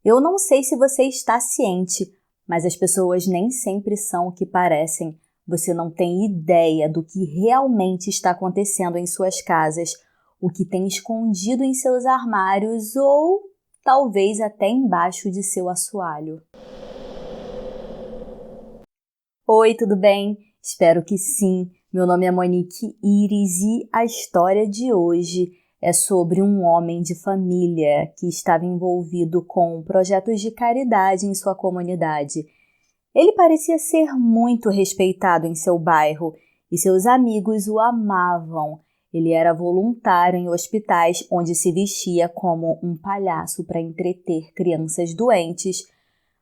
Eu não sei se você está ciente, mas as pessoas nem sempre são o que parecem. Você não tem ideia do que realmente está acontecendo em suas casas, o que tem escondido em seus armários ou talvez até embaixo de seu assoalho. Oi, tudo bem? Espero que sim. Meu nome é Monique Iris e a história de hoje é sobre um homem de família que estava envolvido com projetos de caridade em sua comunidade. Ele parecia ser muito respeitado em seu bairro e seus amigos o amavam. Ele era voluntário em hospitais onde se vestia como um palhaço para entreter crianças doentes.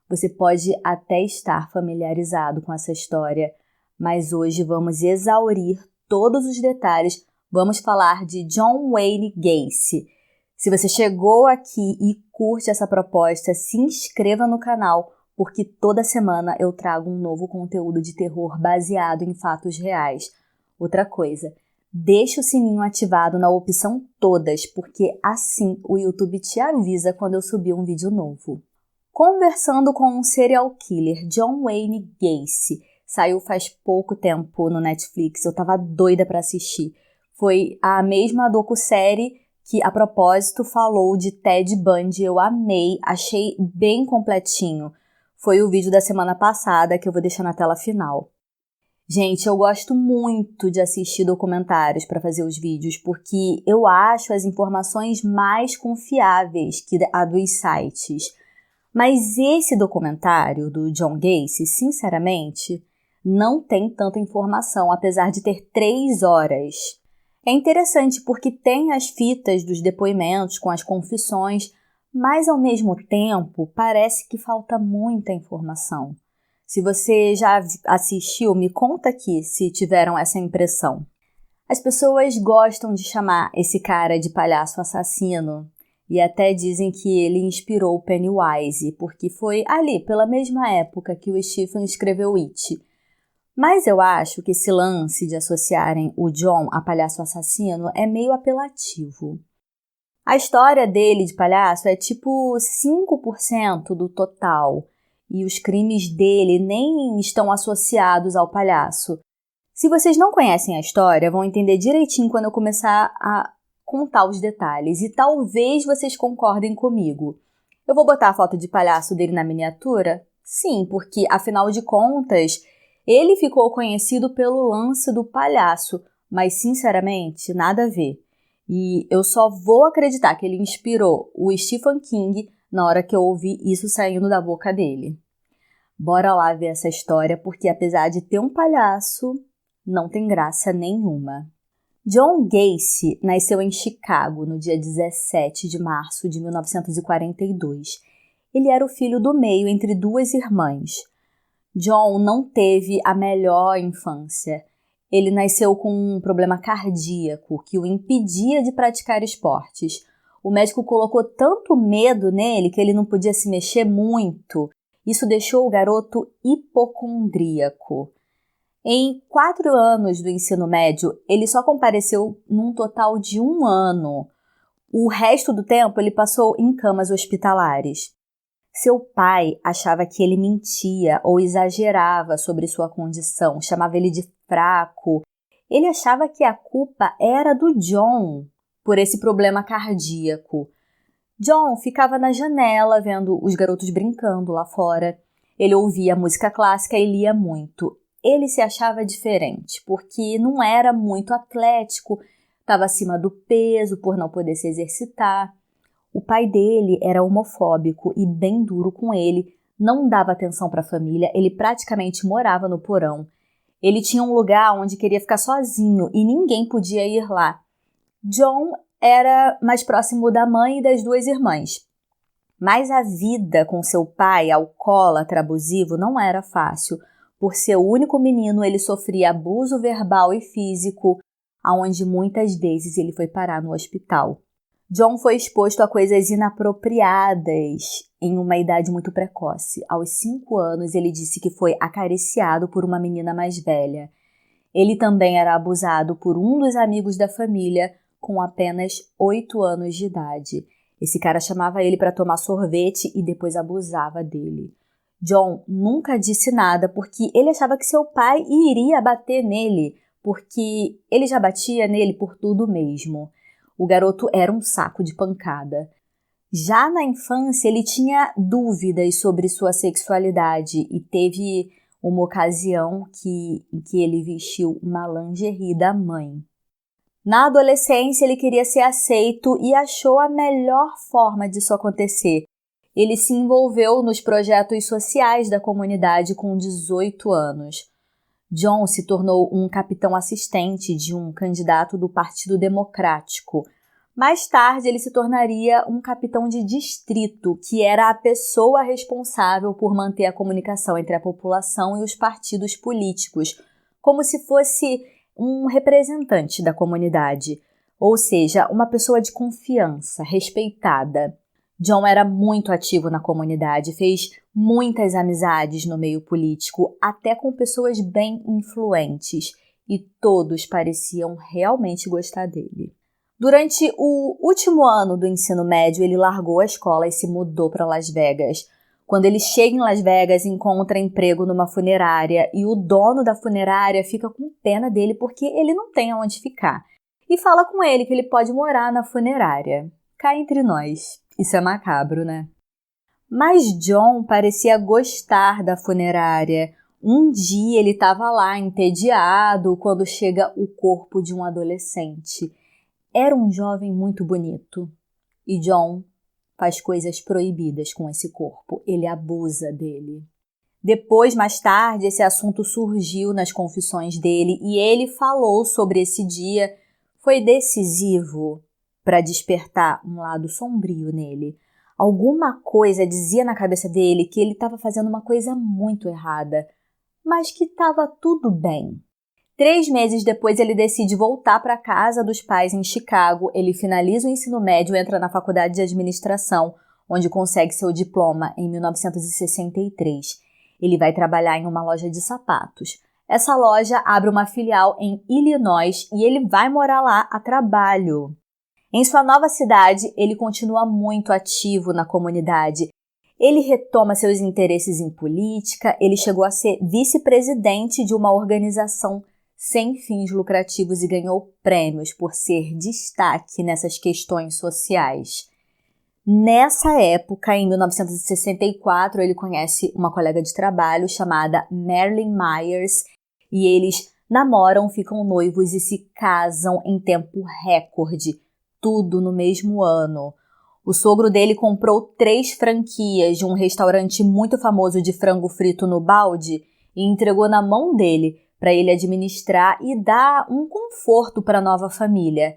Você pode até estar familiarizado com essa história, mas hoje vamos exaurir todos os detalhes. Vamos falar de John Wayne Gacy. Se você chegou aqui e curte essa proposta, se inscreva no canal, porque toda semana eu trago um novo conteúdo de terror baseado em fatos reais. Outra coisa, deixe o sininho ativado na opção todas, porque assim o YouTube te avisa quando eu subir um vídeo novo. Conversando com um serial killer, John Wayne Gacy, saiu faz pouco tempo no Netflix, eu tava doida pra assistir. Foi a mesma docu-série que, a propósito, falou de Ted Bundy, eu amei, achei bem completinho. Foi o vídeo da semana passada que eu vou deixar na tela final. Gente, eu gosto muito de assistir documentários para fazer os vídeos, porque eu acho as informações mais confiáveis que a dos sites. Mas esse documentário do John Gacy, sinceramente, não tem tanta informação, apesar de ter 3 horas. É interessante porque tem as fitas dos depoimentos com as confissões, mas ao mesmo tempo parece que falta muita informação. Se você já assistiu, me conta aqui se tiveram essa impressão. As pessoas gostam de chamar esse cara de palhaço assassino. E até dizem que ele inspirou Pennywise, porque foi ali, pela mesma época que o Stephen escreveu It. Mas eu acho que esse lance de associarem o John a palhaço assassino é meio apelativo. A história dele de palhaço é tipo 5% do total, e os crimes dele nem estão associados ao palhaço. Se vocês não conhecem a história, vão entender direitinho quando eu começar a contar os detalhes, e talvez vocês concordem comigo. Eu vou botar a foto de palhaço dele na miniatura? Sim, porque afinal de contas, ele ficou conhecido pelo lance do palhaço, mas sinceramente, nada a ver. E eu só vou acreditar que ele inspirou o Stephen King na hora que eu ouvi isso saindo da boca dele. Bora lá ver essa história, porque apesar de ter um palhaço, não tem graça nenhuma. John Gacy nasceu em Chicago no dia 17 de março de 1942. Ele era o filho do meio entre 2 irmãs. John não teve a melhor infância. Ele nasceu com um problema cardíaco que o impedia de praticar esportes. O médico colocou tanto medo nele que ele não podia se mexer muito. Isso deixou o garoto hipocondríaco. Em 4 anos do ensino médio, ele só compareceu num total de 1 ano. O resto do tempo ele passou em camas hospitalares. Seu pai achava que ele mentia ou exagerava sobre sua condição, chamava ele de fraco. Ele achava que a culpa era do John por esse problema cardíaco. John ficava na janela vendo os garotos brincando lá fora. Ele ouvia música clássica e lia muito. Ele se achava diferente, porque não era muito atlético, estava acima do peso por não poder se exercitar. O pai dele era homofóbico e bem duro com ele, não dava atenção para a família, ele praticamente morava no porão. Ele tinha um lugar onde queria ficar sozinho e ninguém podia ir lá. John era mais próximo da mãe e das 2 irmãs. Mas a vida com seu pai, alcoólatra abusivo, não era fácil. Por ser o único menino, ele sofria abuso verbal e físico, aonde muitas vezes ele foi parar no hospital. John foi exposto a coisas inapropriadas em uma idade muito precoce. Aos 5 anos, ele disse que foi acariciado por uma menina mais velha. Ele também era abusado por um dos amigos da família com apenas 8 anos de idade. Esse cara chamava ele para tomar sorvete e depois abusava dele. John nunca disse nada porque ele achava que seu pai iria bater nele, porque ele já batia nele por tudo mesmo. O garoto era um saco de pancada. Já na infância, ele tinha dúvidas sobre sua sexualidade e teve uma ocasião em que ele vestiu uma lingerie da mãe. Na adolescência, ele queria ser aceito e achou a melhor forma disso acontecer. Ele se envolveu nos projetos sociais da comunidade com 18 anos. John se tornou um capitão assistente de um candidato do Partido Democrático. Mais tarde, ele se tornaria um capitão de distrito, que era a pessoa responsável por manter a comunicação entre a população e os partidos políticos, como se fosse um representante da comunidade, ou seja, uma pessoa de confiança, respeitada. John era muito ativo na comunidade, fez muitas amizades no meio político, até com pessoas bem influentes, e todos pareciam realmente gostar dele. Durante o último ano do ensino médio, ele largou a escola e se mudou para Las Vegas. Quando ele chega em Las Vegas, encontra emprego numa funerária e o dono da funerária fica com pena dele porque ele não tem aonde ficar. E fala com ele que ele pode morar na funerária. Cá entre nós. Isso é macabro, né? Mas John parecia gostar da funerária. Um dia ele estava lá entediado quando chega o corpo de um adolescente. Era um jovem muito bonito. E John faz coisas proibidas com esse corpo. Ele abusa dele. Depois, mais tarde, esse assunto surgiu nas confissões dele e ele falou sobre esse dia. Foi decisivo para despertar um lado sombrio nele. Alguma coisa dizia na cabeça dele que ele estava fazendo uma coisa muito errada, mas que estava tudo bem. 3 meses depois, ele decide voltar para a casa dos pais em Chicago. Ele finaliza o ensino médio e entra na faculdade de administração, onde consegue seu diploma em 1963. Ele vai trabalhar em uma loja de sapatos. Essa loja abre uma filial em Illinois e ele vai morar lá a trabalho. Em sua nova cidade, ele continua muito ativo na comunidade. Ele retoma seus interesses em política, ele chegou a ser vice-presidente de uma organização sem fins lucrativos e ganhou prêmios por ser destaque nessas questões sociais. Nessa época, em 1964, ele conhece uma colega de trabalho chamada Marilyn Myers e eles namoram, ficam noivos e se casam em tempo recorde, tudo no mesmo ano. O sogro dele comprou 3 franquias de um restaurante muito famoso de frango frito no balde e entregou na mão dele para ele administrar e dar um conforto para a nova família.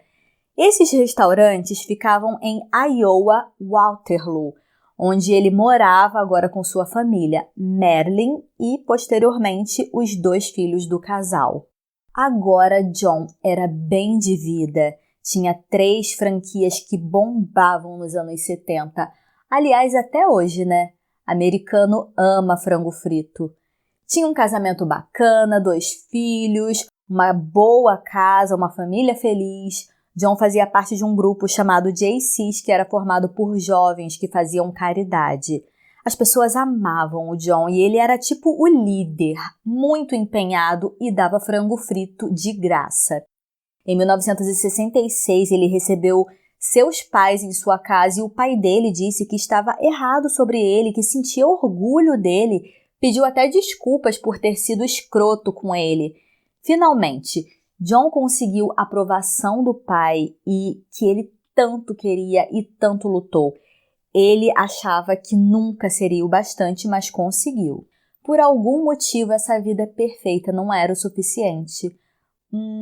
Esses restaurantes ficavam em Iowa, Waterloo, onde ele morava agora com sua família, Marilyn e, posteriormente, os 2 filhos do casal. Agora John era bem de vida, tinha 3 franquias que bombavam nos anos 70. Aliás, até hoje, né? Americano ama frango frito. Tinha um casamento bacana, 2 filhos, uma boa casa, uma família feliz. John fazia parte de um grupo chamado JCs, que era formado por jovens que faziam caridade. As pessoas amavam o John e ele era tipo o líder, muito empenhado e dava frango frito de graça. Em 1966, ele recebeu seus pais em sua casa e o pai dele disse que estava errado sobre ele, que sentia orgulho dele. Pediu até desculpas por ter sido escroto com ele. Finalmente, John conseguiu a aprovação do pai e que ele tanto queria e tanto lutou. Ele achava que nunca seria o bastante, mas conseguiu. Por algum motivo, essa vida perfeita não era o suficiente.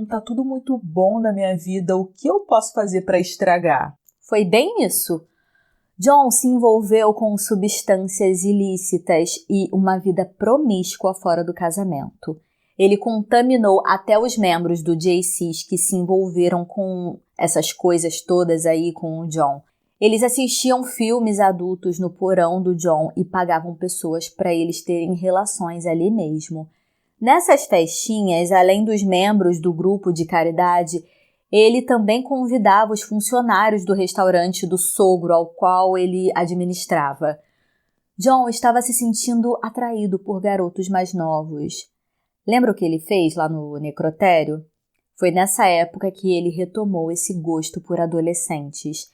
Tá tudo muito bom na minha vida. O que eu posso fazer para estragar? Foi bem isso. John se envolveu com substâncias ilícitas e uma vida promíscua fora do casamento. Ele contaminou até os membros do JCs que se envolveram com essas coisas todas aí com o John. Eles assistiam filmes adultos no porão do John e pagavam pessoas para eles terem relações ali mesmo. Nessas festinhas, além dos membros do grupo de caridade, Ele também convidava os funcionários do restaurante do sogro ao qual ele administrava. John estava se sentindo atraído por garotos mais novos. Lembra o que ele fez lá no necrotério? Foi nessa época que ele retomou esse gosto por adolescentes.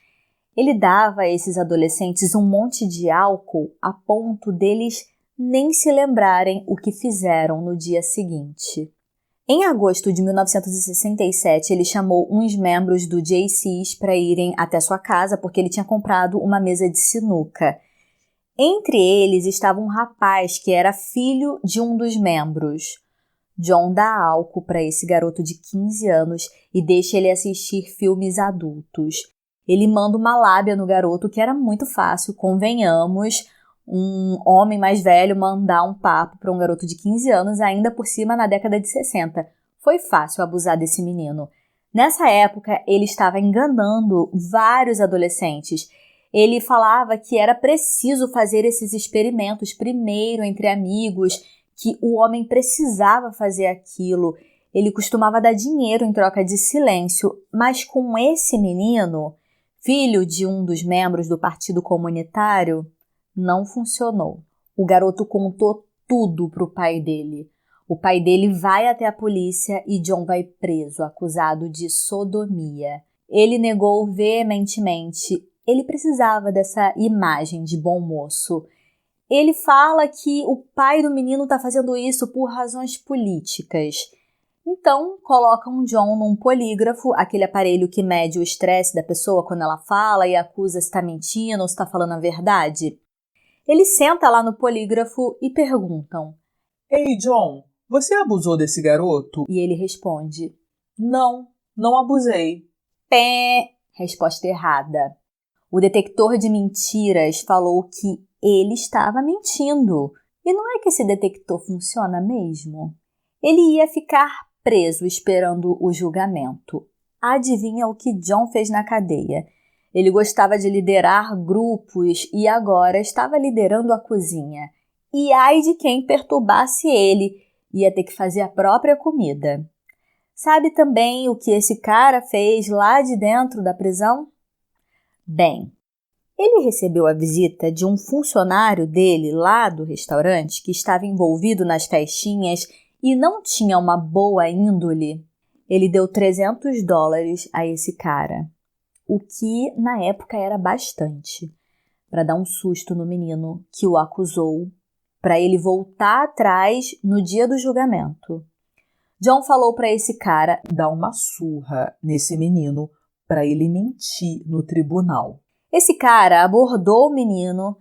Ele dava a esses adolescentes um monte de álcool a ponto deles nem se lembrarem o que fizeram no dia seguinte. Em agosto de 1967, ele chamou uns membros do Jaycees para irem até sua casa porque ele tinha comprado uma mesa de sinuca. Entre eles estava um rapaz que era filho de um dos membros. John dá álcool para esse garoto de 15 anos e deixa ele assistir filmes adultos. Ele manda uma lábia no garoto, que era muito fácil, convenhamos, um homem mais velho mandar um papo para um garoto de 15 anos, ainda por cima na década de 60. Foi fácil abusar desse menino. Nessa época, ele estava enganando vários adolescentes. Ele falava que era preciso fazer esses experimentos primeiro entre amigos, que o homem precisava fazer aquilo. Ele costumava dar dinheiro em troca de silêncio, mas com esse menino, filho de um dos membros do Partido Comunitário, não funcionou. O garoto contou tudo para o pai dele. O pai dele vai até a polícia e John vai preso, acusado de sodomia. Ele negou veementemente. Ele precisava dessa imagem de bom moço. Ele fala que o pai do menino está fazendo isso por razões políticas. Então, colocam John num polígrafo, aquele aparelho que mede o estresse da pessoa quando ela fala e acusa se está mentindo ou se está falando a verdade. Ele senta lá no polígrafo e perguntam: Ei, John, você abusou desse garoto? E ele responde: Não abusei. Pé! Resposta errada. O detector de mentiras falou que ele estava mentindo. E não é que esse detector funciona mesmo? Ele ia ficar preso esperando o julgamento. Adivinha o que John fez na cadeia? Ele gostava de liderar grupos e agora estava liderando a cozinha. E ai de quem perturbasse ele, ia ter que fazer a própria comida. Sabe também o que esse cara fez lá de dentro da prisão? Bem, ele recebeu a visita de um funcionário dele lá do restaurante que estava envolvido nas festinhas e não tinha uma boa índole. Ele deu $300 a esse cara, o que na época era bastante, para dar um susto no menino que o acusou, para ele voltar atrás no dia do julgamento. John falou para esse cara dar uma surra nesse menino para ele mentir no tribunal. Esse cara abordou o menino,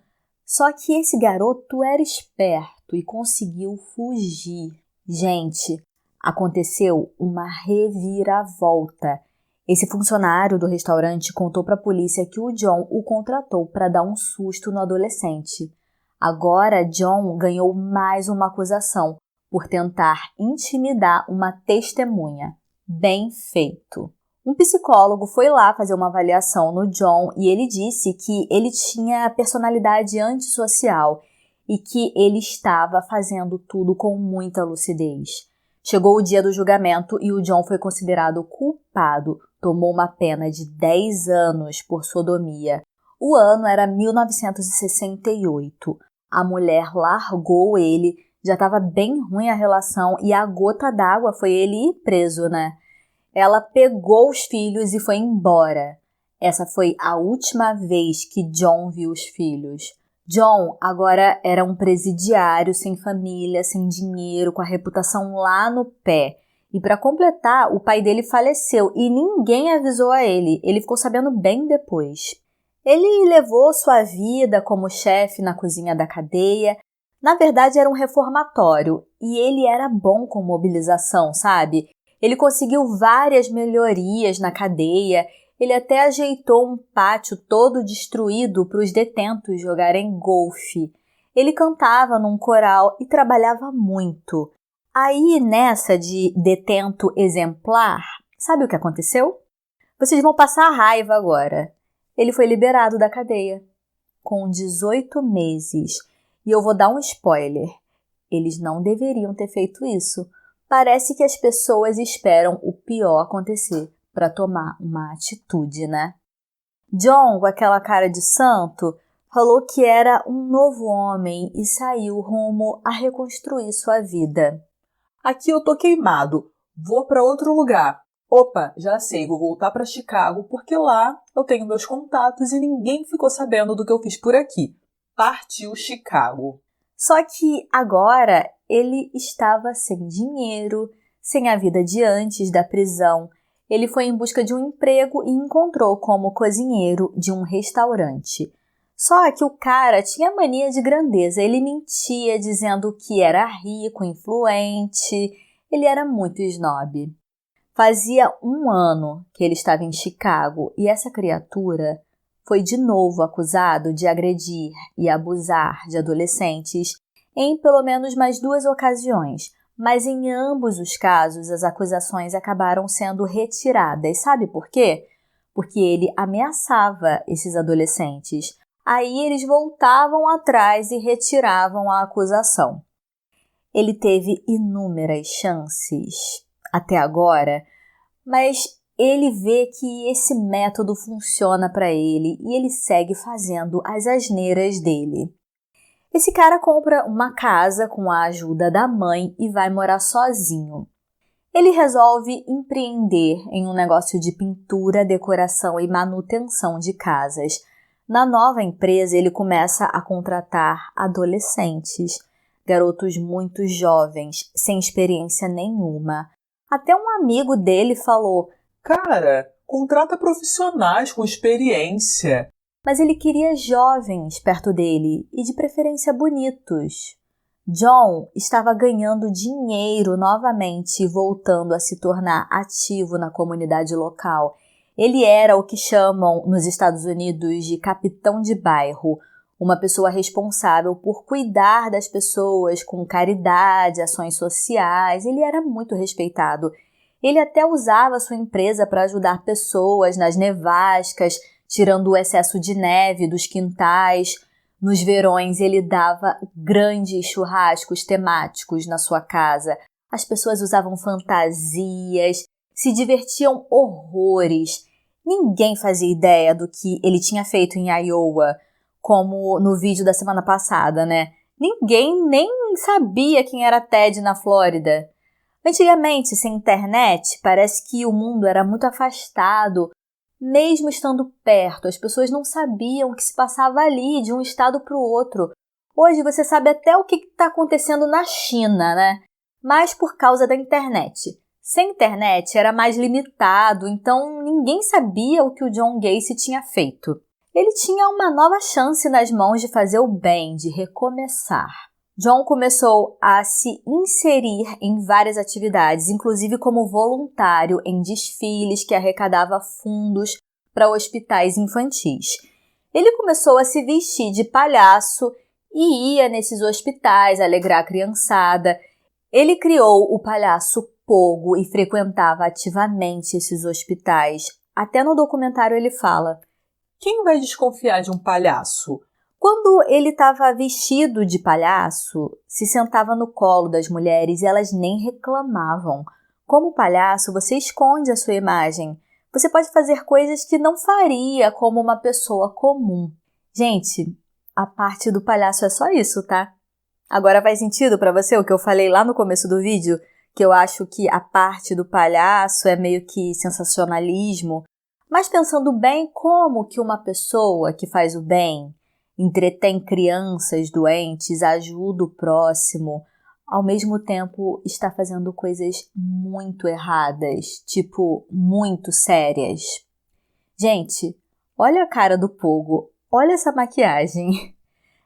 só que esse garoto era esperto e conseguiu fugir. Gente, aconteceu uma reviravolta. Esse funcionário do restaurante contou para a polícia que o John o contratou para dar um susto no adolescente. Agora, John ganhou mais uma acusação por tentar intimidar uma testemunha. Bem feito. Um psicólogo foi lá fazer uma avaliação no John e ele disse que ele tinha personalidade antissocial e que ele estava fazendo tudo com muita lucidez. Chegou o dia do julgamento e o John foi considerado culpado. Tomou uma pena de 10 anos por sodomia. O ano era 1968. A mulher largou ele, já estava bem ruim a relação e a gota d'água foi ele ir preso, né? Ela pegou os filhos e foi embora. Essa foi a última vez que John viu os filhos. John agora era um presidiário sem família, sem dinheiro, com a reputação lá no pé. E para completar, o pai dele faleceu e ninguém avisou a ele. Ele ficou sabendo bem depois. Ele levou sua vida como chefe na cozinha da cadeia. Na verdade, era um reformatório e ele era bom com mobilização, sabe? Ele conseguiu várias melhorias na cadeia. Ele até ajeitou um pátio todo destruído para os detentos jogarem golfe. Ele cantava num coral e trabalhava muito. Aí, nessa de detento exemplar, sabe o que aconteceu? Vocês vão passar raiva agora. Ele foi liberado da cadeia, com 18 meses. E eu vou dar um spoiler. Eles não deveriam ter feito isso. Parece que as pessoas esperam o pior acontecer para tomar uma atitude, né? John, com aquela cara de santo, falou que era um novo homem e saiu rumo a reconstruir sua vida. Aqui eu tô queimado. Vou para outro lugar. Opa, já sei, vou voltar para Chicago porque lá eu tenho meus contatos e ninguém ficou sabendo do que eu fiz por aqui. Partiu Chicago. Só que agora ele estava sem dinheiro, sem a vida de antes da prisão. Ele foi em busca de um emprego e encontrou como cozinheiro de um restaurante. Só que o cara tinha mania de grandeza. Ele mentia dizendo que era rico, influente. Ele era muito snob. Fazia 1 ano que ele estava em Chicago e essa criatura foi de novo acusado de agredir e abusar de adolescentes em pelo menos mais 2 ocasiões, mas em ambos os casos as acusações acabaram sendo retiradas. Sabe por quê? Porque ele ameaçava esses adolescentes. Aí eles voltavam atrás e retiravam a acusação. Ele teve inúmeras chances até agora, mas ele vê que esse método funciona para ele e ele segue fazendo as asneiras dele. Esse cara compra uma casa com a ajuda da mãe e vai morar sozinho. Ele resolve empreender em um negócio de pintura, decoração e manutenção de casas. Na nova empresa, ele começa a contratar adolescentes, garotos muito jovens, sem experiência nenhuma. Até um amigo dele falou: Cara, contrata profissionais com experiência. Mas ele queria jovens perto dele e de preferência bonitos. John estava ganhando dinheiro novamente e voltando a se tornar ativo na comunidade local. Ele era o que chamam nos Estados Unidos de capitão de bairro, uma pessoa responsável por cuidar das pessoas com caridade, ações sociais. Ele era muito respeitado. Ele até usava sua empresa para ajudar pessoas nas nevascas, tirando o excesso de neve dos quintais. Nos verões, ele dava grandes churrascos temáticos na sua casa. As pessoas usavam fantasias, se divertiam horrores. Ninguém fazia ideia do que ele tinha feito em Iowa, como no vídeo da semana passada, né? Ninguém nem sabia quem era Ted na Flórida. Antigamente, sem internet, parece que o mundo era muito afastado. Mesmo estando perto, as pessoas não sabiam o que se passava ali, de um estado para o outro. Hoje você sabe até o que está acontecendo na China, né? Mas por causa da internet. Sem internet era mais limitado, então ninguém sabia o que o John Gacy tinha feito. Ele tinha uma nova chance nas mãos de fazer o bem, de recomeçar. John começou a se inserir em várias atividades, inclusive como voluntário em desfiles que arrecadava fundos para hospitais infantis. Ele começou a se vestir de palhaço e ia nesses hospitais alegrar a criançada. Ele criou o palhaço Pogo e frequentava ativamente esses hospitais. Até no documentário ele fala: Quem vai desconfiar de um palhaço? Quando ele estava vestido de palhaço, se sentava no colo das mulheres e elas nem reclamavam. Como palhaço, você esconde a sua imagem. Você pode fazer coisas que não faria como uma pessoa comum. Gente, a parte do palhaço é só isso, tá? Agora faz sentido para você o que eu falei lá no começo do vídeo? Que eu acho que a parte do palhaço é meio que sensacionalismo. Mas pensando bem, como que uma pessoa que faz o bem, entretém crianças doentes, ajuda o próximo, ao mesmo tempo está fazendo coisas muito erradas, tipo, muito sérias. Gente, olha a cara do Pogo, olha essa maquiagem.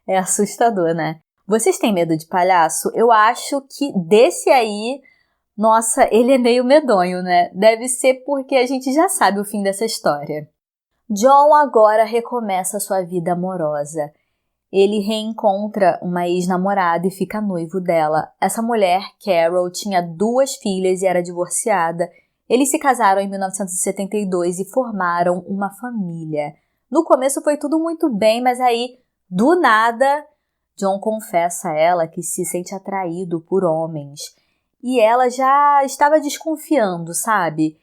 É assustador, né? Vocês têm medo de palhaço? Eu acho que desse aí, nossa, ele é meio medonho, né? Deve ser porque a gente já sabe o fim dessa história. John agora recomeça sua vida amorosa. Ele reencontra uma ex-namorada e fica noivo dela. Essa mulher, Carol, tinha 2 filhas e era divorciada. Eles se casaram em 1972 e formaram uma família. No começo foi tudo muito bem, mas aí, do nada, John confessa a ela que se sente atraído por homens. E ela já estava desconfiando, sabe?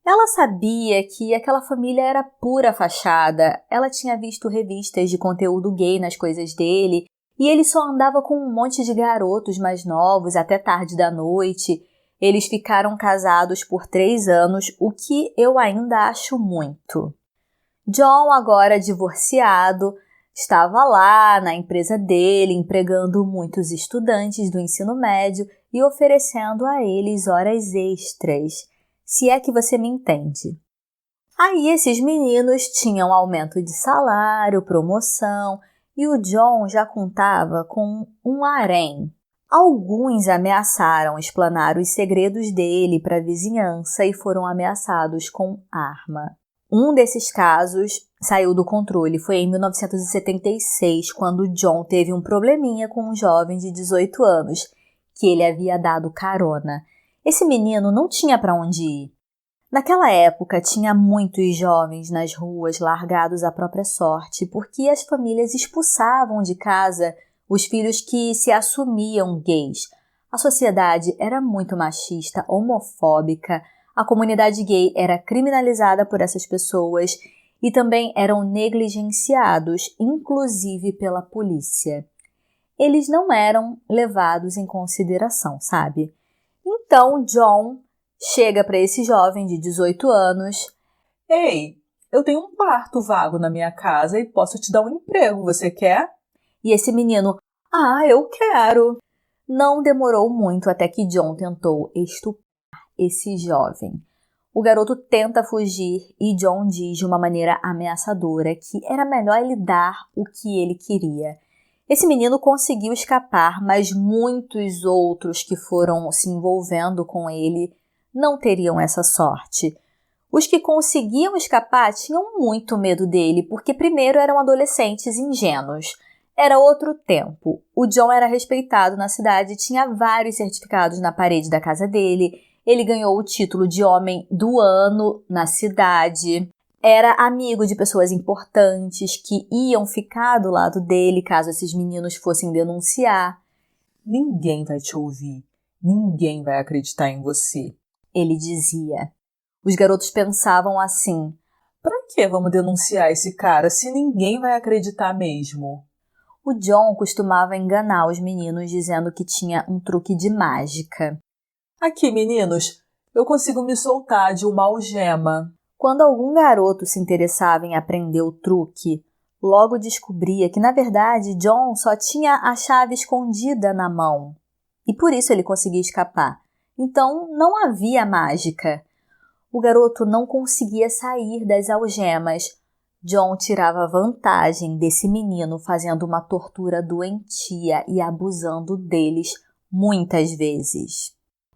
Ela sabia que aquela família era pura fachada. Ela tinha visto revistas de conteúdo gay nas coisas dele e ele só andava com um monte de garotos mais novos até tarde da noite. Eles ficaram casados por 3 anos, o que eu ainda acho muito. John, agora divorciado, estava lá na empresa dele, empregando muitos estudantes do ensino médio e oferecendo a eles horas extras, se é que você me entende. Aí esses meninos tinham aumento de salário, promoção, e o John já contava com um harém. Alguns ameaçaram explanar os segredos dele para a vizinhança e foram ameaçados com arma. Um desses casos saiu do controle. Foi em 1976, quando John teve um probleminha com um jovem de 18 anos, que ele havia dado carona. Esse menino não tinha para onde ir. Naquela época, tinha muitos jovens nas ruas largados à própria sorte, porque as famílias expulsavam de casa os filhos que se assumiam gays. A sociedade era muito machista, homofóbica, a comunidade gay era criminalizada por essas pessoas e também eram negligenciados, inclusive pela polícia. Eles não eram levados em consideração, sabe? Então, John chega para esse jovem de 18 anos. Ei, eu tenho um quarto vago na minha casa e posso te dar um emprego, você quer? E esse menino, eu quero. Não demorou muito até que John tentou estuprar esse jovem. O garoto tenta fugir e John diz de uma maneira ameaçadora que era melhor ele dar o que ele queria. Esse menino conseguiu escapar, mas muitos outros que foram se envolvendo com ele não teriam essa sorte. Os que conseguiam escapar tinham muito medo dele, porque primeiro eram adolescentes ingênuos. Era outro tempo. O John era respeitado na cidade e tinha vários certificados na parede da casa dele. Ele ganhou o título de homem do ano na cidade. Era amigo de pessoas importantes que iam ficar do lado dele caso esses meninos fossem denunciar. Ninguém vai te ouvir. Ninguém vai acreditar em você, ele dizia. Os garotos pensavam assim: pra que vamos denunciar esse cara se ninguém vai acreditar mesmo? O John costumava enganar os meninos dizendo que tinha um truque de mágica. Aqui, meninos, eu consigo me soltar de uma algema. Quando algum garoto se interessava em aprender o truque, logo descobria que, na verdade, John só tinha a chave escondida na mão. E por isso ele conseguia escapar. Então, não havia mágica. O garoto não conseguia sair das algemas. John tirava vantagem desse menino fazendo uma tortura doentia e abusando deles muitas vezes.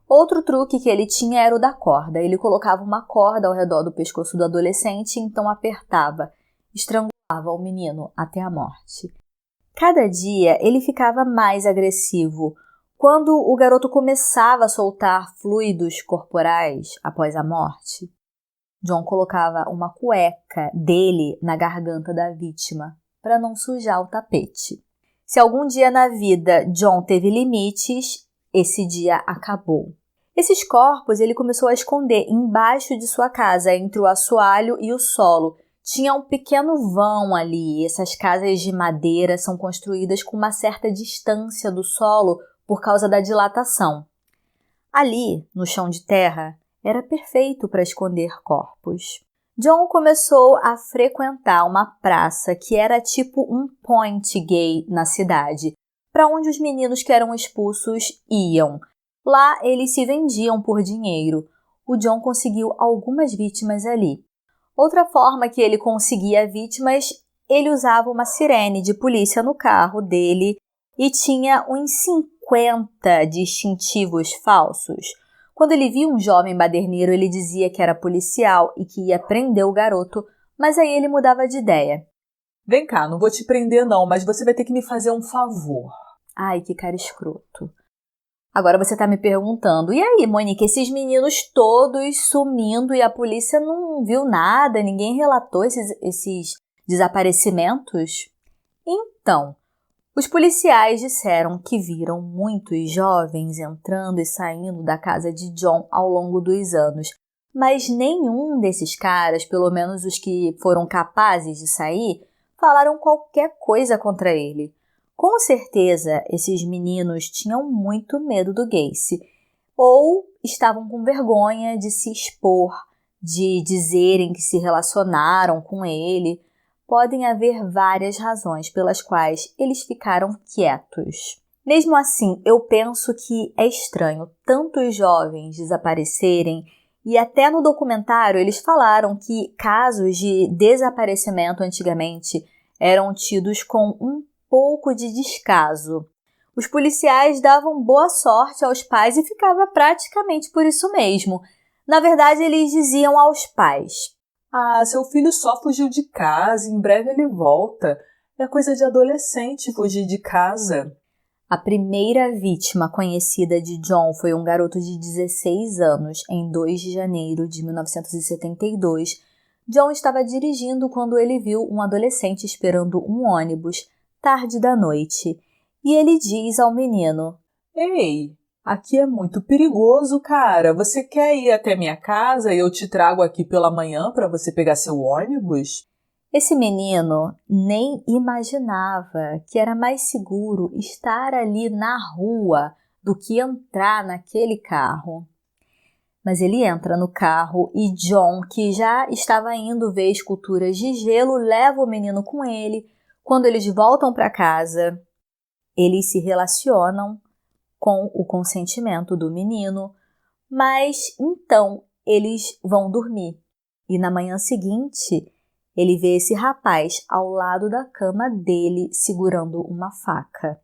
Outro truque que ele tinha era o da corda. Ele colocava uma corda ao redor do pescoço do adolescente e então apertava, estrangulava o menino até a morte. Cada dia ele ficava mais agressivo. Quando o garoto começava a soltar fluidos corporais após a morte, John colocava uma cueca dele na garganta da vítima para não sujar o tapete. Se algum dia na vida John teve limites, esse dia acabou. Esses corpos ele começou a esconder embaixo de sua casa, entre o assoalho e o solo. Tinha um pequeno vão ali. Essas casas de madeira são construídas com uma certa distância do solo por causa da dilatação. Ali, no chão de terra, era perfeito para esconder corpos. John começou a frequentar uma praça que era tipo um point gay na cidade, para onde os meninos que eram expulsos iam. Lá eles se vendiam por dinheiro. O John conseguiu algumas vítimas ali. Outra forma que ele conseguia vítimas, ele usava uma sirene de polícia no carro dele e tinha uns 50 distintivos falsos. Quando ele via um jovem baderneiro, ele dizia que era policial e que ia prender o garoto, mas aí ele mudava de ideia. Vem cá, não vou te prender não, mas você vai ter que me fazer um favor. Ai, que cara escroto. Agora você tá me perguntando, e aí, Monique, esses todos sumindo e a polícia não viu nada, ninguém relatou esses desaparecimentos? Então, os policiais disseram que viram muitos jovens entrando e saindo da casa de John ao longo dos anos, Mas nenhum desses caras, pelo menos os que foram capazes de sair, falaram qualquer coisa contra ele. Com certeza, esses meninos tinham muito medo do Gacy, ou estavam com vergonha de se expor, de dizerem que se relacionaram com ele. Podem haver várias razões pelas quais eles ficaram quietos. Mesmo assim, eu penso que é estranho tantos jovens desaparecerem, e até no documentário eles falaram que casos de desaparecimento antigamente eram tidos com um pouco de descaso. Os policiais davam boa sorte aos pais e ficava praticamente por isso mesmo. Na verdade, eles diziam aos pais: Ah, seu filho só fugiu de casa, em breve ele volta. É coisa de adolescente fugir de casa. A primeira vítima conhecida de John foi um garoto de 16 anos, em 2 de janeiro de 1972. John estava dirigindo quando ele viu um adolescente esperando um ônibus, tarde da noite. E ele diz ao menino: Ei, aqui é muito perigoso, cara. Você quer ir até minha casa e eu te trago aqui pela manhã para você pegar seu ônibus? Esse menino nem imaginava que era mais seguro estar ali na rua do que entrar naquele carro. Mas ele entra no carro e John, que já estava indo ver esculturas de gelo, leva o menino com ele. Quando eles voltam para casa, eles se relacionam com o consentimento do menino, mas então eles vão dormir. E na manhã seguinte, ele vê esse rapaz ao lado da cama dele segurando uma faca.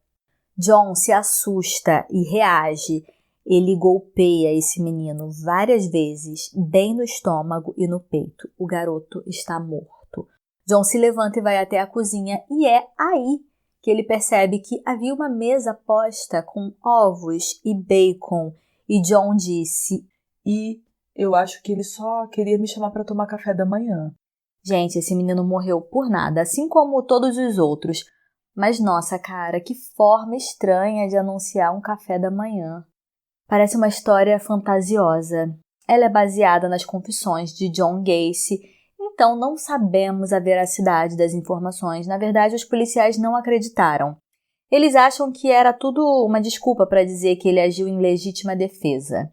John se assusta e reage. Ele golpeia esse menino várias vezes, bem no estômago e no peito. O garoto está morto. John se levanta e vai até a cozinha e é aí que ele percebe que havia uma mesa posta com ovos e bacon. E John disse: E eu acho que ele só queria me chamar para tomar café da manhã. Gente, esse menino morreu por nada, assim como todos os outros. Mas nossa, cara, que forma estranha de anunciar um café da manhã. Parece uma história fantasiosa. Ela é baseada nas confissões de John Gacy, então não sabemos a veracidade das informações. Na verdade, os policiais não acreditaram. Eles acham que era tudo uma desculpa para dizer que ele agiu em legítima defesa.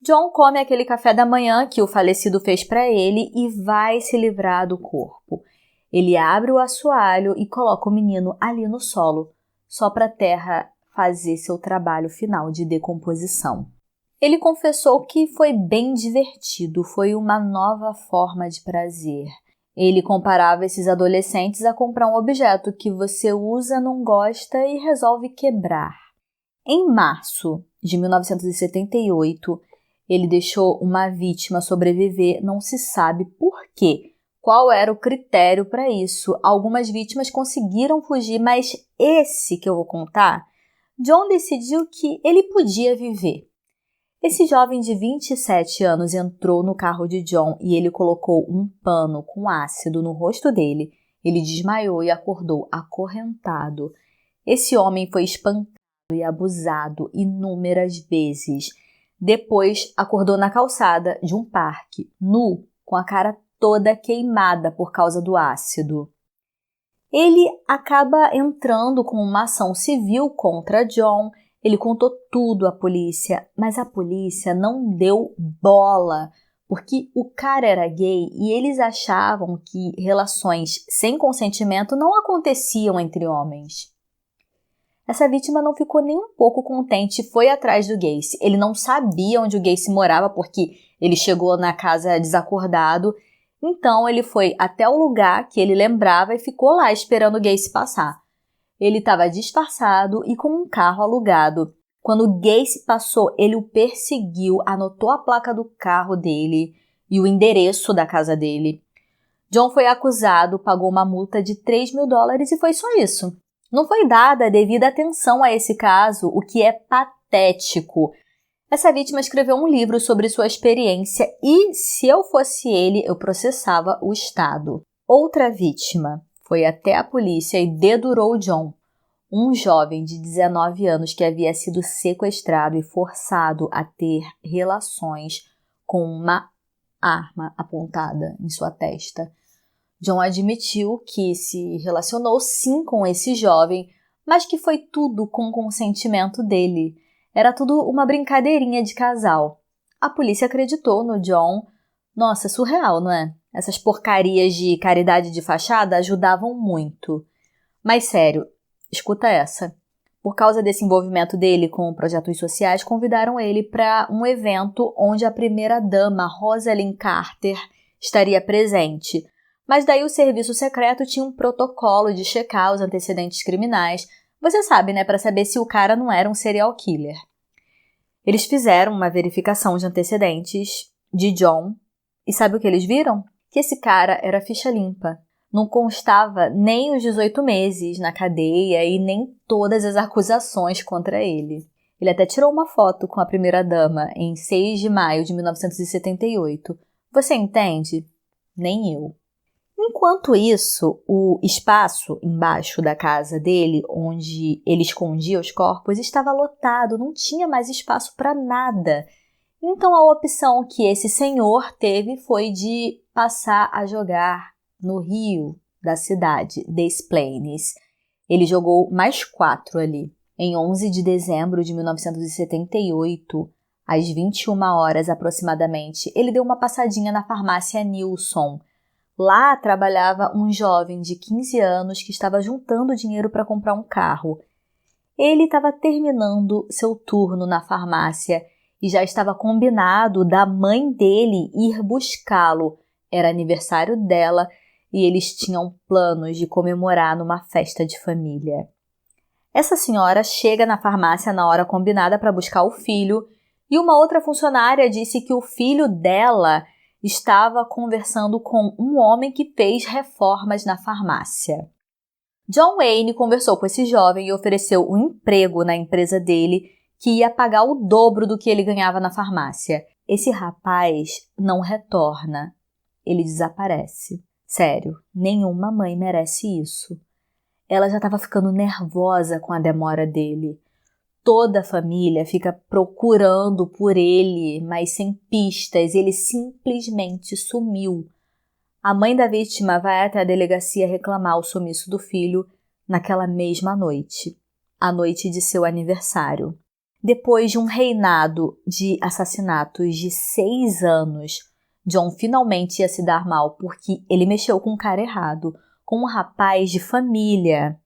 John come aquele café da manhã que o falecido fez para ele e vai se livrar do corpo. Ele abre o assoalho e coloca o menino ali no solo, só para a terra fazer seu trabalho final de decomposição. Ele confessou que foi bem divertido, foi uma nova forma de prazer. Ele comparava esses adolescentes a comprar um objeto que você usa, não gosta e resolve quebrar. Em março de 1978, ele deixou uma vítima sobreviver, não se sabe por quê. Qual era o critério para isso? Algumas vítimas conseguiram fugir, mas esse que eu vou contar, John decidiu que ele podia viver. Esse jovem de 27 anos entrou no carro de John e ele colocou um pano com ácido no rosto dele. Ele desmaiou e acordou acorrentado. Esse homem foi espancado e abusado inúmeras vezes. Depois, acordou na calçada de um parque, nu, com a cara toda queimada por causa do ácido. Ele acaba entrando com uma ação civil contra John. Ele contou tudo à polícia, mas a polícia não deu bola, porque o cara era gay e eles achavam que relações sem consentimento não aconteciam entre homens. Essa vítima não ficou nem um pouco contente e foi atrás do Gacy. Ele não sabia onde o Gacy morava porque ele chegou na casa desacordado. Então ele foi até o lugar que ele lembrava e ficou lá esperando o Gacy passar. Ele estava disfarçado e com um carro alugado. Quando o Gacy passou, ele o perseguiu, anotou a placa do carro dele e o endereço da casa dele. John foi acusado, pagou uma multa de $3.000 e foi só isso. Não foi dada a devida atenção a esse caso, o que é patético. Essa vítima escreveu um livro sobre sua experiência e, se eu fosse ele, eu processava o Estado. Outra vítima foi até a polícia e dedurou John, um jovem de 19 anos que havia sido sequestrado e forçado a ter relações com uma arma apontada em sua testa. John admitiu que se relacionou sim com esse jovem, mas que foi tudo com consentimento dele. Era tudo uma brincadeirinha de casal. A polícia acreditou no John. Nossa, surreal, não é? Essas porcarias de caridade de fachada ajudavam muito. Mas sério, escuta essa. Por causa desse envolvimento dele com projetos sociais, convidaram ele para um evento onde a primeira-dama, Rosalind Carter, estaria presente. Mas daí o serviço secreto tinha um protocolo de checar os antecedentes criminais. Você sabe, né? Para saber se o cara não era um serial killer. Eles fizeram uma verificação de antecedentes de John. E sabe o que eles viram? Que esse cara era ficha limpa. Não constava nem os 18 meses na cadeia e nem todas as acusações contra ele. Ele até tirou uma foto com a primeira-dama em 6 de maio de 1978. Você entende? Nem eu. Enquanto isso, o espaço embaixo da casa dele, onde ele escondia os corpos, estava lotado, não tinha mais espaço para nada. Então a opção que esse senhor teve foi de passar a jogar no rio da cidade, Des Plaines. Ele jogou mais 4 ali. Em 11 de dezembro de 1978, às 21 horas aproximadamente, ele deu uma passadinha na farmácia Nilson. Lá trabalhava um jovem de 15 anos que estava juntando dinheiro para comprar um carro. Ele estava terminando seu turno na farmácia e já estava combinado da mãe dele ir buscá-lo. Era aniversário dela e eles tinham planos de comemorar numa festa de família. Essa senhora chega na farmácia na hora combinada para buscar o filho e uma outra funcionária disse que o filho dela estava conversando com um homem que fez reformas na farmácia. John Wayne conversou com esse jovem e ofereceu um emprego na empresa dele que ia pagar o dobro do que ele ganhava na farmácia. Esse rapaz não retorna. Ele desaparece. Sério, nenhuma mãe merece isso. Ela já estava ficando nervosa com a demora dele. Toda a família fica procurando por ele, mas sem pistas. Ele simplesmente sumiu. A mãe da vítima vai até a delegacia reclamar o sumiço do filho naquela mesma noite, a noite de seu aniversário. Depois de um reinado de assassinatos de 6 anos, John finalmente ia se dar mal porque ele mexeu com um cara errado, com um rapaz de família.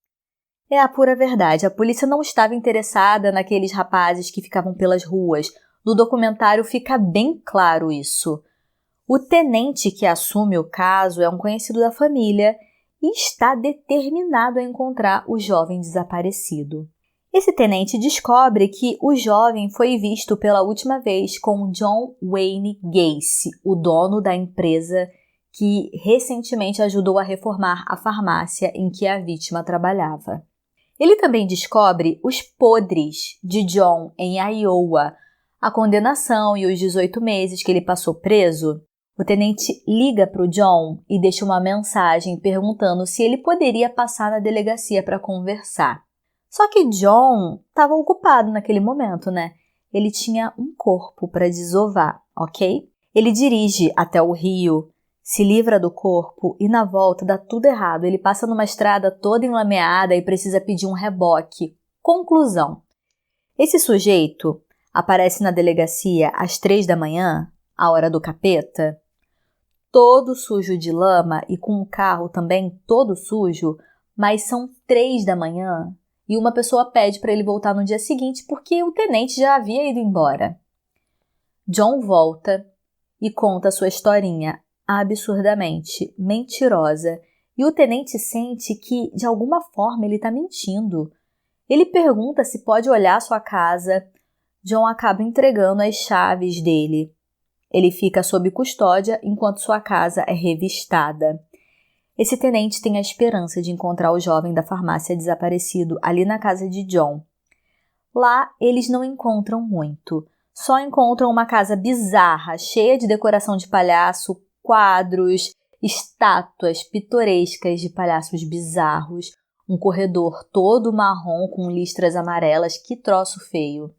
É a pura verdade, a polícia não estava interessada naqueles rapazes que ficavam pelas ruas. No documentário fica bem claro isso. O tenente que assume o caso é um conhecido da família e está determinado a encontrar o jovem desaparecido. Esse tenente descobre que o jovem foi visto pela última vez com John Wayne Gacy, o dono da empresa que recentemente ajudou a reformar a farmácia em que a vítima trabalhava. Ele também descobre os podres de John em Iowa, a condenação e os 18 meses que ele passou preso. O tenente liga para o John e deixa uma mensagem perguntando se ele poderia passar na delegacia para conversar. Só que John estava ocupado naquele momento, né? Ele tinha um corpo para desovar, ok? Ele dirige até o rio, se livra do corpo e na volta dá tudo errado. Ele passa numa estrada toda enlameada e precisa pedir um reboque. Conclusão. Esse sujeito aparece na delegacia às 3 da manhã, a hora do capeta, todo sujo de lama e com o carro também todo sujo, mas são 3 da manhã e uma pessoa pede para ele voltar no dia seguinte porque o tenente já havia ido embora. John volta e conta sua historinha absurdamente mentirosa e o tenente sente que, de alguma forma, ele está mentindo. Ele pergunta se pode olhar sua casa. John acaba entregando as chaves dele. Ele fica sob custódia enquanto sua casa é revistada. Esse tenente tem a esperança de encontrar o jovem da farmácia desaparecido ali na casa de John. Lá, eles não encontram muito. Só encontram uma casa bizarra, cheia de decoração de palhaço, quadros, estátuas pitorescas de palhaços bizarros, um corredor todo marrom com listras amarelas, que troço feio.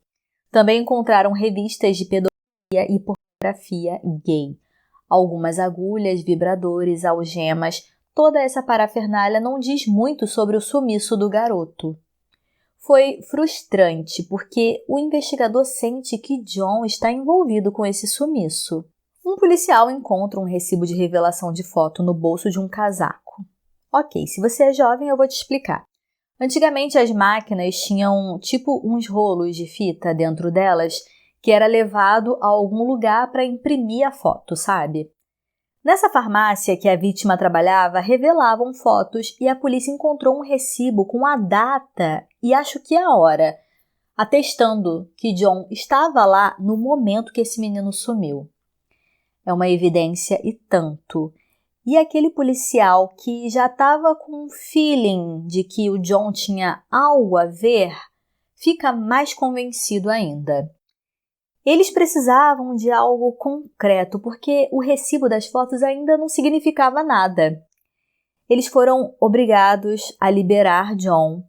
Também encontraram revistas de pedofilia e pornografia gay. Algumas agulhas, vibradores, algemas, toda essa parafernália não diz muito sobre o sumiço do garoto. Foi frustrante porque o investigador sente que John está envolvido com esse sumiço. Um policial encontra um recibo de revelação de foto no bolso de um casaco. Ok, se você é jovem eu vou te explicar. Antigamente as máquinas tinham tipo uns rolos de fita dentro delas que era levado a algum lugar para imprimir a foto, sabe? Nessa farmácia que a vítima trabalhava, revelavam fotos e a polícia encontrou um recibo com a data e acho que a hora, atestando que John estava lá no momento que esse menino sumiu. É uma evidência e tanto. E aquele policial que já estava com um feeling de que o John tinha algo a ver, fica mais convencido ainda. Eles precisavam de algo concreto, porque o recibo das fotos ainda não significava nada. Eles foram obrigados a liberar John,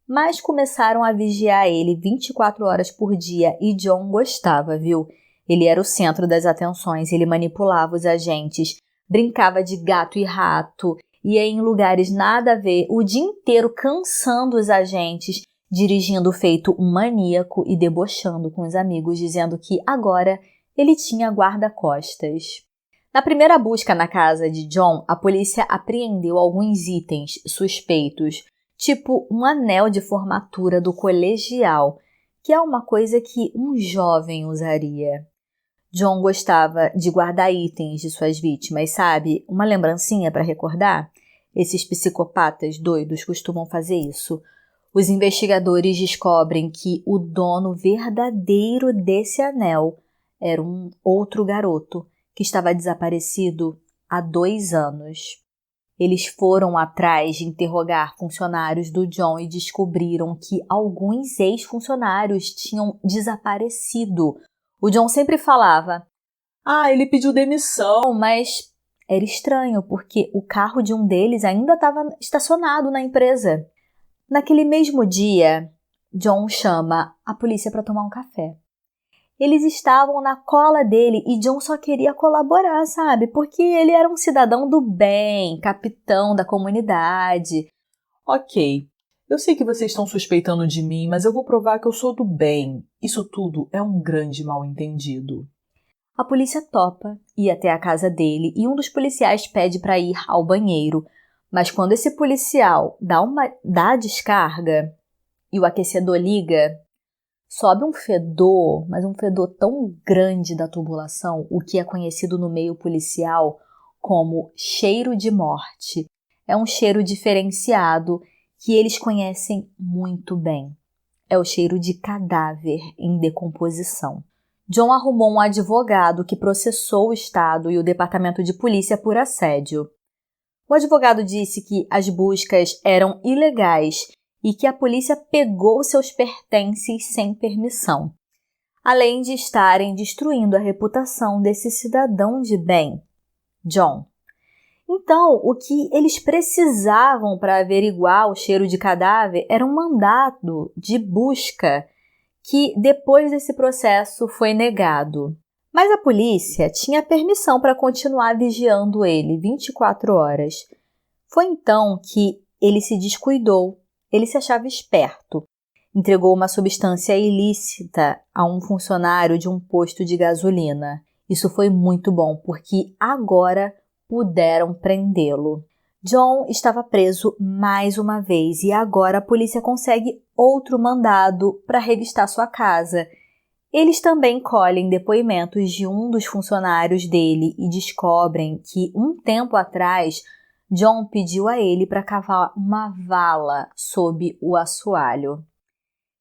mas começaram a vigiar ele 24 horas por dia e John gostava, viu? Ele era o centro das atenções, ele manipulava os agentes, brincava de gato e rato, ia em lugares nada a ver, o dia inteiro cansando os agentes, dirigindo feito um maníaco e debochando com os amigos, dizendo que agora ele tinha guarda-costas. Na primeira busca na casa de John, a polícia apreendeu alguns itens suspeitos, tipo um anel de formatura do colegial, que é uma coisa que um jovem usaria. John gostava de guardar itens de suas vítimas, sabe? Uma lembrancinha para recordar? Esses psicopatas doidos costumam fazer isso. Os investigadores descobrem que o dono verdadeiro desse anel era um outro garoto que estava desaparecido há 2 anos. Eles foram atrás de interrogar funcionários do John e descobriram que alguns ex-funcionários tinham desaparecido. O John sempre falava, ele pediu demissão. mas era estranho porque o carro de um deles ainda estava estacionado na empresa. Naquele mesmo dia, John chama a polícia para tomar um café. Eles estavam na cola dele e John só queria colaborar, sabe? Porque ele era um cidadão do bem, capitão da comunidade. Ok, eu sei que vocês estão suspeitando de mim, mas eu vou provar que eu sou do bem. Isso tudo é um grande mal-entendido. A polícia topa ir até a casa dele e um dos policiais pede para ir ao banheiro. Mas quando esse policial dá a descarga e o aquecedor liga, sobe um fedor, mas um fedor tão grande da tubulação, o que é conhecido no meio policial como cheiro de morte. É um cheiro diferenciado que eles conhecem muito bem. É o cheiro de cadáver em decomposição. John arrumou um advogado que processou o Estado e o Departamento de Polícia por assédio. O advogado disse que as buscas eram ilegais e que a polícia pegou seus pertences sem permissão, além de estarem destruindo a reputação desse cidadão de bem, John. Então, o que eles precisavam para averiguar o cheiro de cadáver era um mandado de busca que, depois desse processo, foi negado. Mas a polícia tinha permissão para continuar vigiando ele 24 horas. Foi então que ele se descuidou. Ele se achava esperto. Entregou uma substância ilícita a um funcionário de um posto de gasolina. Isso foi muito bom, porque agora puderam prendê-lo. John estava preso mais uma vez e agora a polícia consegue outro mandado para revistar sua casa. Eles também colhem depoimentos de um dos funcionários dele e descobrem que, um tempo atrás, John pediu a ele para cavar uma vala sob o assoalho.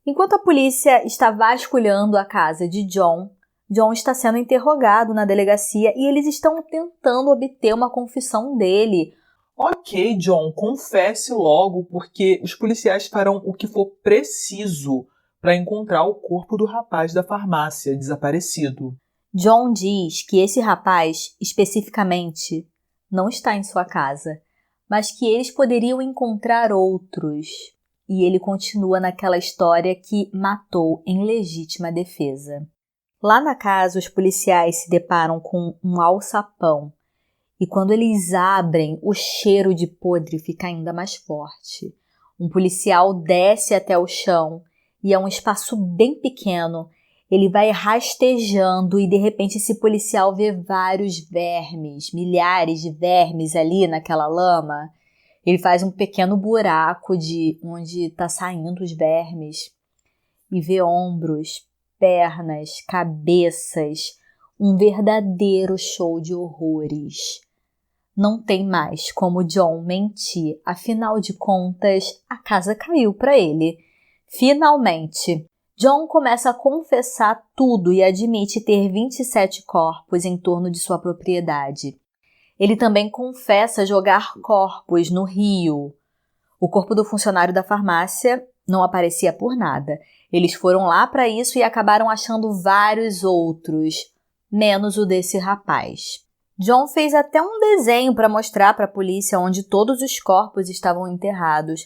Enquanto a polícia está vasculhando a casa de John, John está sendo interrogado na delegacia e eles estão tentando obter uma confissão dele. Ok, John, confesse logo, porque os policiais farão o que for preciso para encontrar o corpo do rapaz da farmácia desaparecido. John diz que esse rapaz, especificamente, não está em sua casa, mas que eles poderiam encontrar outros. E ele continua naquela história que matou em legítima defesa. Lá na casa, os policiais se deparam com um alçapão e quando eles abrem, o cheiro de podre fica ainda mais forte. Um policial desce até o chão e é um espaço bem pequeno. Ele vai rastejando e de repente esse policial vê vários vermes, milhares de vermes ali naquela lama. Ele faz um pequeno buraco de onde está saindo os vermes e vê ombros, pernas, cabeças, um verdadeiro show de horrores. Não tem mais como John mentir, afinal de contas, a casa caiu para ele. Finalmente, John começa a confessar tudo e admite ter 27 corpos em torno de sua propriedade. Ele também confessa jogar corpos no rio. O corpo do funcionário da farmácia não aparecia por nada. Eles foram lá para isso e acabaram achando vários outros, menos o desse rapaz. John fez até um desenho para mostrar para a polícia onde todos os corpos estavam enterrados.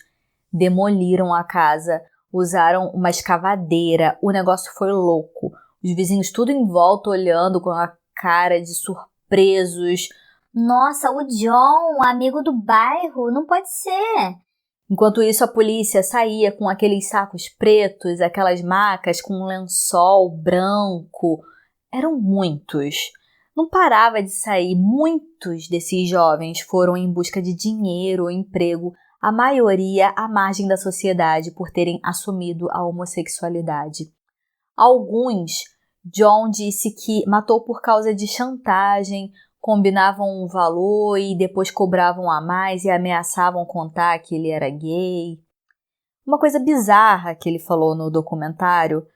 Demoliram a casa, usaram uma escavadeira, o negócio foi louco. Os vizinhos tudo em volta olhando com a cara de surpresos. Nossa, o John, amigo do bairro, não pode ser. Enquanto isso, a polícia saía com aqueles sacos pretos, aquelas macas com um lençol branco. Eram muitos. Não parava de sair. Muitos desses jovens foram em busca de dinheiro ou emprego, a maioria à margem da sociedade por terem assumido a homossexualidade. Alguns, John disse que matou por causa de chantagem, combinavam um valor e depois cobravam a mais e ameaçavam contar que ele era gay. Uma coisa bizarra que ele falou no documentário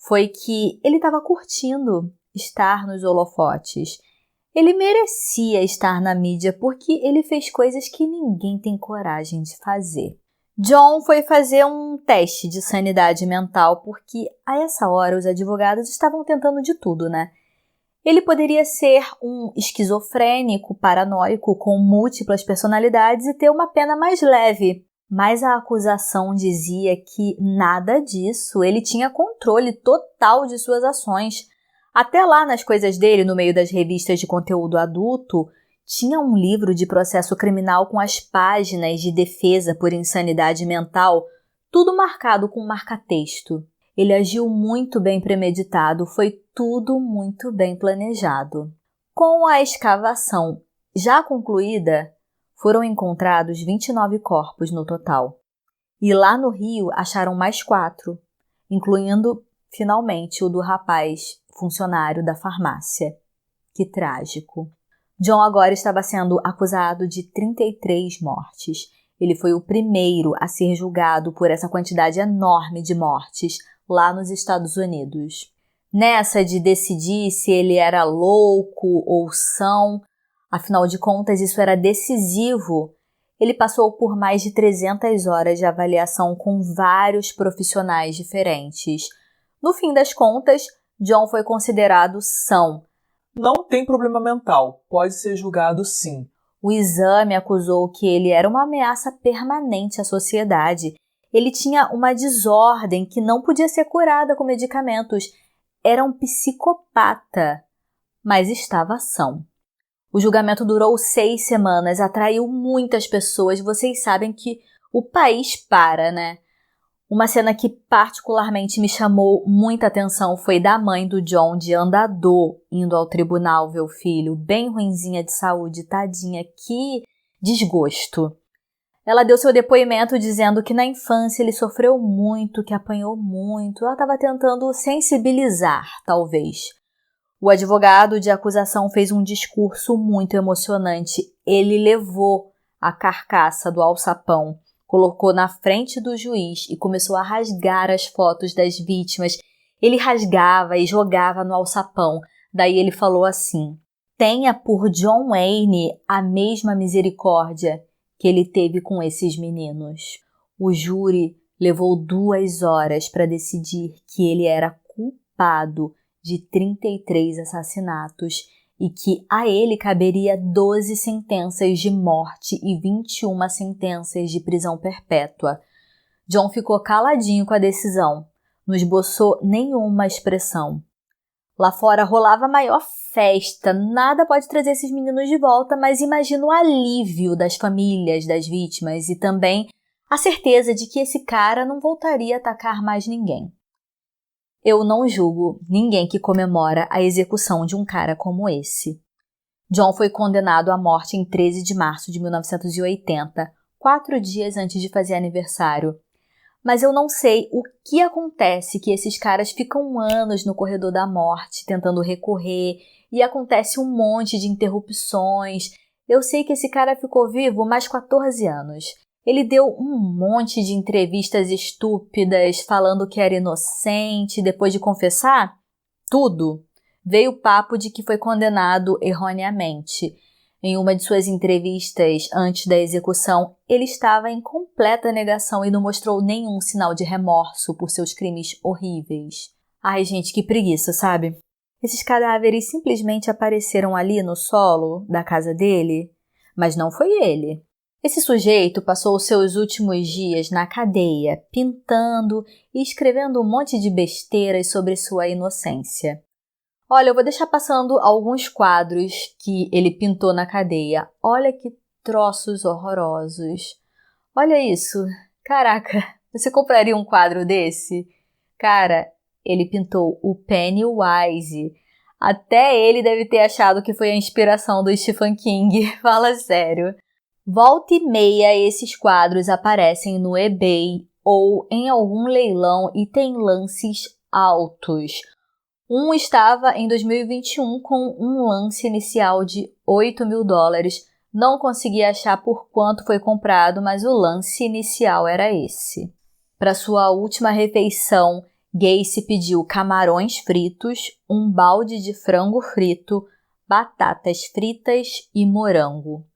foi que ele estava curtindo estar nos holofotes. Ele merecia estar na mídia porque ele fez coisas que ninguém tem coragem de fazer. John foi fazer um teste de sanidade mental porque a essa hora os advogados estavam tentando de tudo, né? Ele poderia ser um esquizofrênico, paranoico, com múltiplas personalidades e ter uma pena mais leve. Mas a acusação dizia que nada disso, ele tinha controle total de suas ações. Até lá nas coisas dele, no meio das revistas de conteúdo adulto, tinha um livro de processo criminal com as páginas de defesa por insanidade mental, tudo marcado com marca-texto. Ele agiu muito bem premeditado, foi tudo muito bem planejado. Com a escavação já concluída, foram encontrados 29 corpos no total. E lá no Rio acharam mais 4, incluindo, finalmente, o do rapaz funcionário da farmácia. Que trágico. John agora estava sendo acusado de 33 mortes. Ele foi o primeiro a ser julgado por essa quantidade enorme de mortes lá nos Estados Unidos. Nessa de decidir se ele era louco ou são, afinal de contas isso era decisivo, ele passou por mais de 300 horas de avaliação com vários profissionais diferentes. No fim das contas, John foi considerado são. Não tem problema mental, pode ser julgado sim. O exame acusou que ele era uma ameaça permanente à sociedade. Ele tinha uma desordem que não podia ser curada com medicamentos. Era um psicopata, mas estava são. O julgamento durou 6 semanas, atraiu muitas pessoas. Vocês sabem que o país para, né? Uma cena que particularmente me chamou muita atenção foi da mãe do John de andador indo ao tribunal ver o filho, bem ruinzinha de saúde, tadinha, que desgosto. Ela deu seu depoimento dizendo que na infância ele sofreu muito, que apanhou muito. Ela estava tentando sensibilizar, talvez. O advogado de acusação fez um discurso muito emocionante. Ele levou a carcaça do alçapão, colocou na frente do juiz e começou a rasgar as fotos das vítimas. Ele rasgava e jogava no alçapão. Daí ele falou assim: tenha por John Wayne a mesma misericórdia que ele teve com esses meninos. O júri levou 2 horas para decidir que ele era culpado de 33 assassinatos e que a ele caberia 12 sentenças de morte e 21 sentenças de prisão perpétua. John ficou caladinho com a decisão, não esboçou nenhuma expressão. Lá fora rolava a maior festa, nada pode trazer esses meninos de volta, mas imagino o alívio das famílias das vítimas e também a certeza de que esse cara não voltaria a atacar mais ninguém. Eu não julgo ninguém que comemora a execução de um cara como esse. John foi condenado à morte em 13 de março de 1980, 4 dias antes de fazer aniversário. Mas eu não sei o que acontece que esses caras ficam anos no corredor da morte tentando recorrer e acontece um monte de interrupções. Eu sei que esse cara ficou vivo mais 14 anos. Ele deu um monte de entrevistas estúpidas falando que era inocente depois de confessar tudo. Veio o papo de que foi condenado erroneamente. Em uma de suas entrevistas antes da execução, ele estava em completa negação e não mostrou nenhum sinal de remorso por seus crimes horríveis. Ai, gente, que preguiça, sabe? Esses cadáveres simplesmente apareceram ali no solo da casa dele, mas não foi ele. Esse sujeito passou os seus últimos dias na cadeia, pintando e escrevendo um monte de besteiras sobre sua inocência. Olha, eu vou deixar passando alguns quadros que ele pintou na cadeia. Olha que troços horrorosos. Olha isso. Caraca, você compraria um quadro desse? Cara, ele pintou o Pennywise. Até ele deve ter achado que foi a inspiração do Stephen King. Fala sério. Volta e meia esses quadros aparecem no eBay ou em algum leilão e tem lances altos. Um estava em 2021 com um lance inicial de $8.000. Não consegui achar por quanto foi comprado, mas o lance inicial era esse. Para sua última refeição, Gacy pediu camarões fritos, um balde de frango frito, batatas fritas e morango.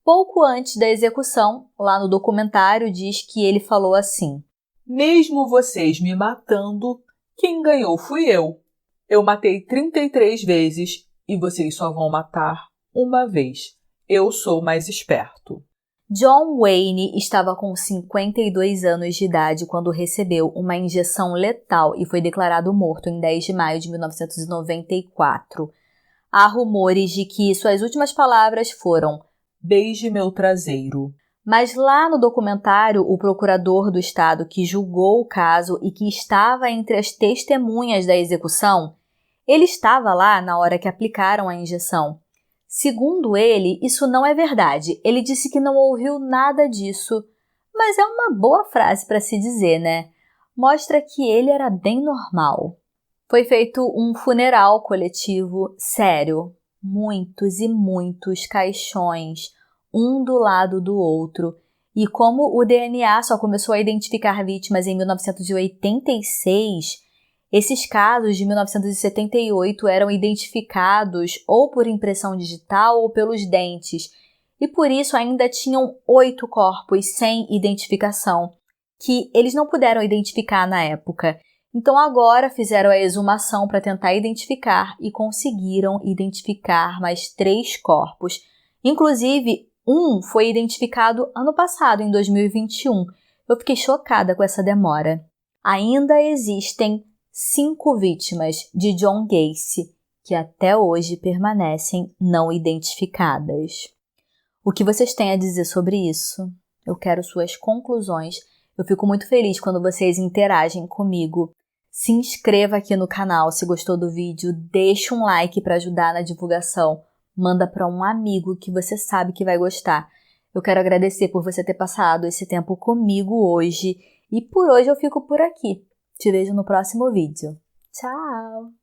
Pouco antes da execução, lá no documentário diz que ele falou assim: "Mesmo vocês me matando, quem ganhou fui eu. Eu matei 33 vezes e vocês só vão matar uma vez. Eu sou mais esperto." John Wayne estava com 52 anos de idade quando recebeu uma injeção letal e foi declarado morto em 10 de maio de 1994. Há rumores de que suas últimas palavras foram: "Beije meu traseiro." Mas lá no documentário, o procurador do estado que julgou o caso e que estava entre as testemunhas da execução, ele estava lá na hora que aplicaram a injeção. Segundo ele, isso não é verdade. Ele disse que não ouviu nada disso. Mas é uma boa frase para se dizer, né? Mostra que ele era bem normal. Foi feito um funeral coletivo sério. Muitos e muitos caixões, um do lado do outro. E como o DNA só começou a identificar vítimas em 1986, esses casos de 1978 eram identificados ou por impressão digital ou pelos dentes, e por isso ainda tinham 8 corpos sem identificação, que eles não puderam identificar na época. Então agora fizeram a exumação para tentar identificar e conseguiram identificar mais 3 corpos. Inclusive, um foi identificado ano passado, em 2021. Eu fiquei chocada com essa demora. Ainda existem 5 vítimas de John Gacy que até hoje permanecem não identificadas. O que vocês têm a dizer sobre isso? Eu quero suas conclusões. Eu fico muito feliz quando vocês interagem comigo. Se inscreva aqui no canal se gostou do vídeo, deixa um like para ajudar na divulgação. Manda para um amigo que você sabe que vai gostar. Eu quero agradecer por você ter passado esse tempo comigo hoje. E por hoje eu fico por aqui. Te vejo no próximo vídeo. Tchau!